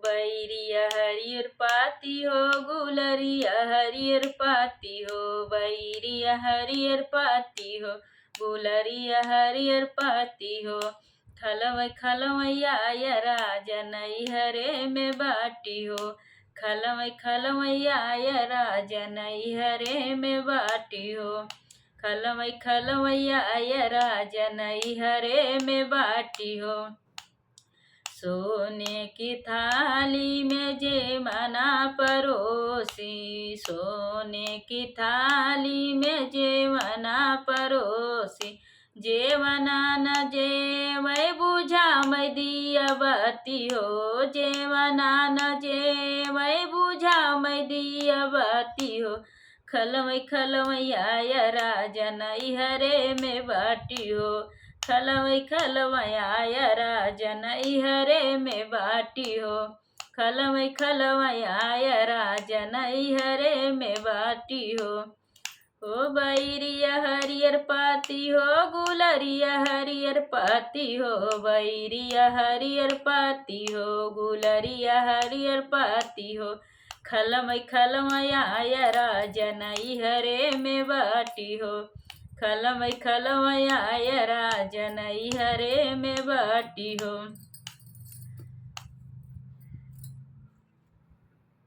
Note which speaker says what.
Speaker 1: बैरिया हरियर पाती हो गुलरिया हरियर पाती हो बैरिया हरियर पाती हो गुलरिया हरियर पाती हो खलवै खलवैया या राजा नैहरे में बाटी हो खलवै खलवैया या राजा नैहरे में बाटी हो खलवै खलवैया या राजा नैहरे में बाटी हो सोने की थाली में जे मना परोसी सोने की थाली में जे मना परोसी जेवना न जेवै बुझा मैं दिया बाती हो जेवना न जेवै बुझा मैं दिया बाती हो खलवै खलवैया या राजा नैहरे में बाटी हो खलवै खलवैया या राजा नैहरे में बाटी हो खलवै खलवैया या राजा नैहरे में बाटी हो ओ बैरिया हरियर पाती हो गुलरिया हरियर पाती हो बैरिया हरियर पाती हो गुलरिया हरियर पाती हो खलवै खलवैया या राजा नैहरे में बाटी हो खलवै खलवैया या राजा नैहरे में बाटी हो।